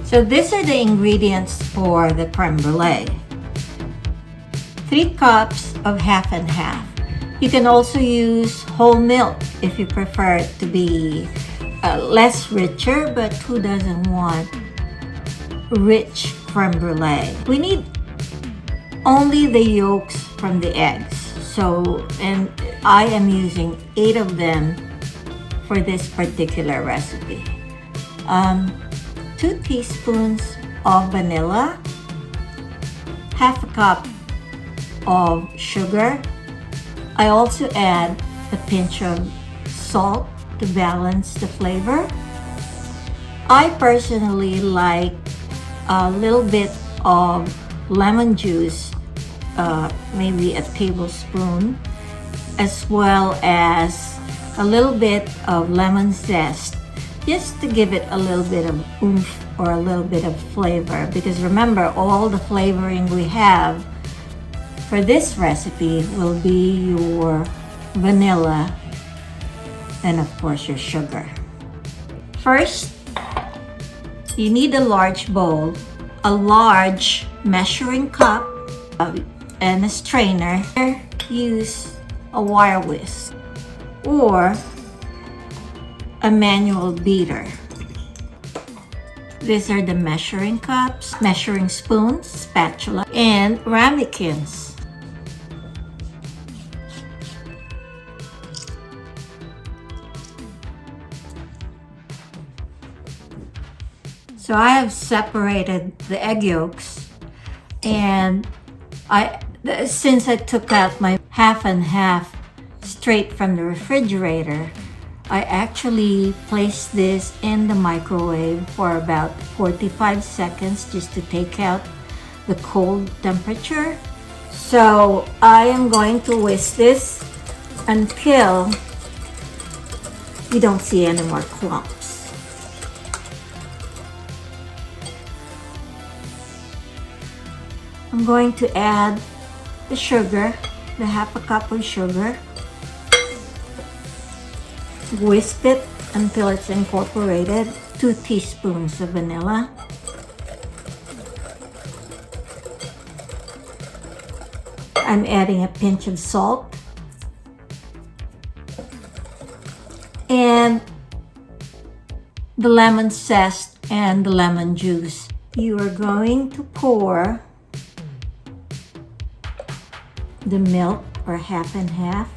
So these are the ingredients for the creme brulee. 3 cups of half and half. You can also use whole milk if you prefer it to be less richer, but who doesn't want rich creme brulee? We need only the yolks from the eggs. So, and I am using 8 of them for this particular recipe. 2 teaspoons of vanilla, half a cup of sugar. I also add a pinch of salt to balance the flavor. I personally like a little bit of lemon juice, maybe a tablespoon, as well as a little bit of lemon zest, just to give it a little bit of oomph or a little bit of flavor. Because remember, all the flavoring we have for this recipe will be your vanilla and of course your sugar. First, you need a large bowl, a large measuring cup, and a strainer. Use a wire whisk or a manual beater. These are the measuring cups, measuring spoons, spatula, and ramekins. So I have separated the egg yolks, and since I took out my half and half straight from the refrigerator, I actually placed this in the microwave for about 45 seconds just to take out the cold temperature. So I am going to whisk this until you don't see any more clumps. I'm going to add the sugar, the half a cup of sugar. Whisk it until it's incorporated. 2 teaspoons of vanilla. I'm adding a pinch of salt. And the lemon zest and the lemon juice. You are going to pour the milk, or half and half.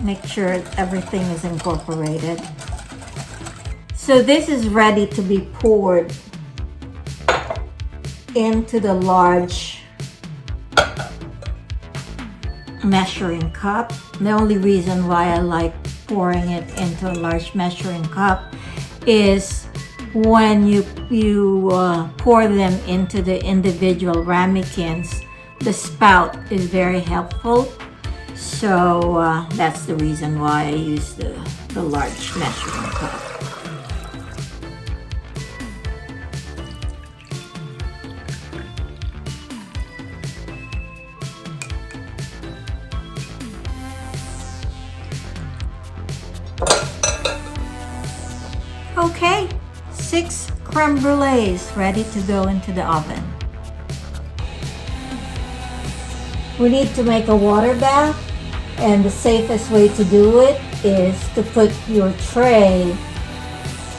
Make sure everything is incorporated. So this is ready to be poured into the large measuring cup. The only reason why I like pouring it into a large measuring cup is when you pour them into the individual ramekins, the spout is very helpful. So that's the reason why I use the large measuring cup. Okay, 6 creme brulees ready to go into the oven. We need to make a water bath, and the safest way to do it is to put your tray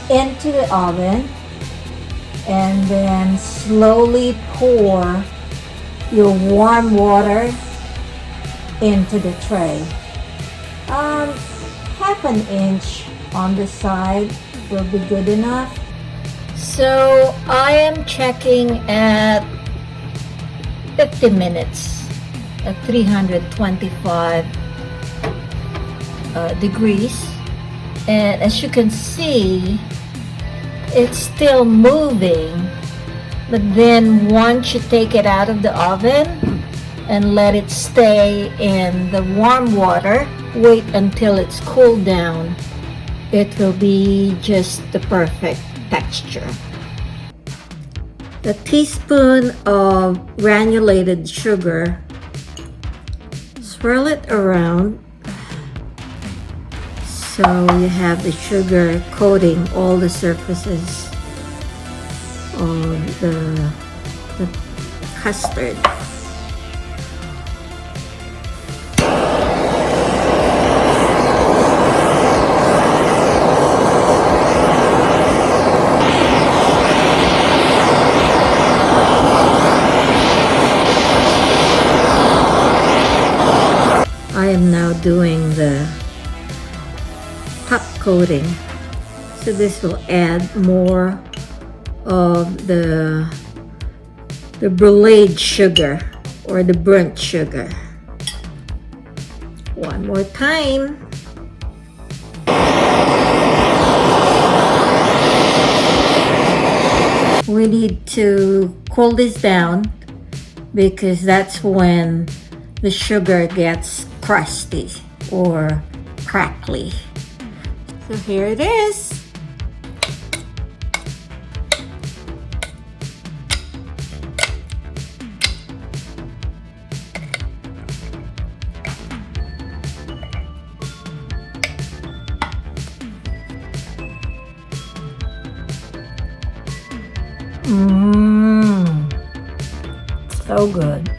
into the oven and then slowly pour your warm water into the tray. Half an inch on the side will be good enough. So I am checking at 50 minutes at 325 degrees, and as you can see, it's still moving. But then once you take it out of the oven and let it stay in the warm water, wait until it's cooled down, it will be just the perfect texture. A teaspoon of granulated sugar. Swirl it around so you have the sugar coating all the surfaces of the custard. I am now doing the top coating, so this will add more of the brulee sugar or the burnt sugar. One more time. We need to cool this down because that's when the sugar gets crusty or crackly. So here it is. So good.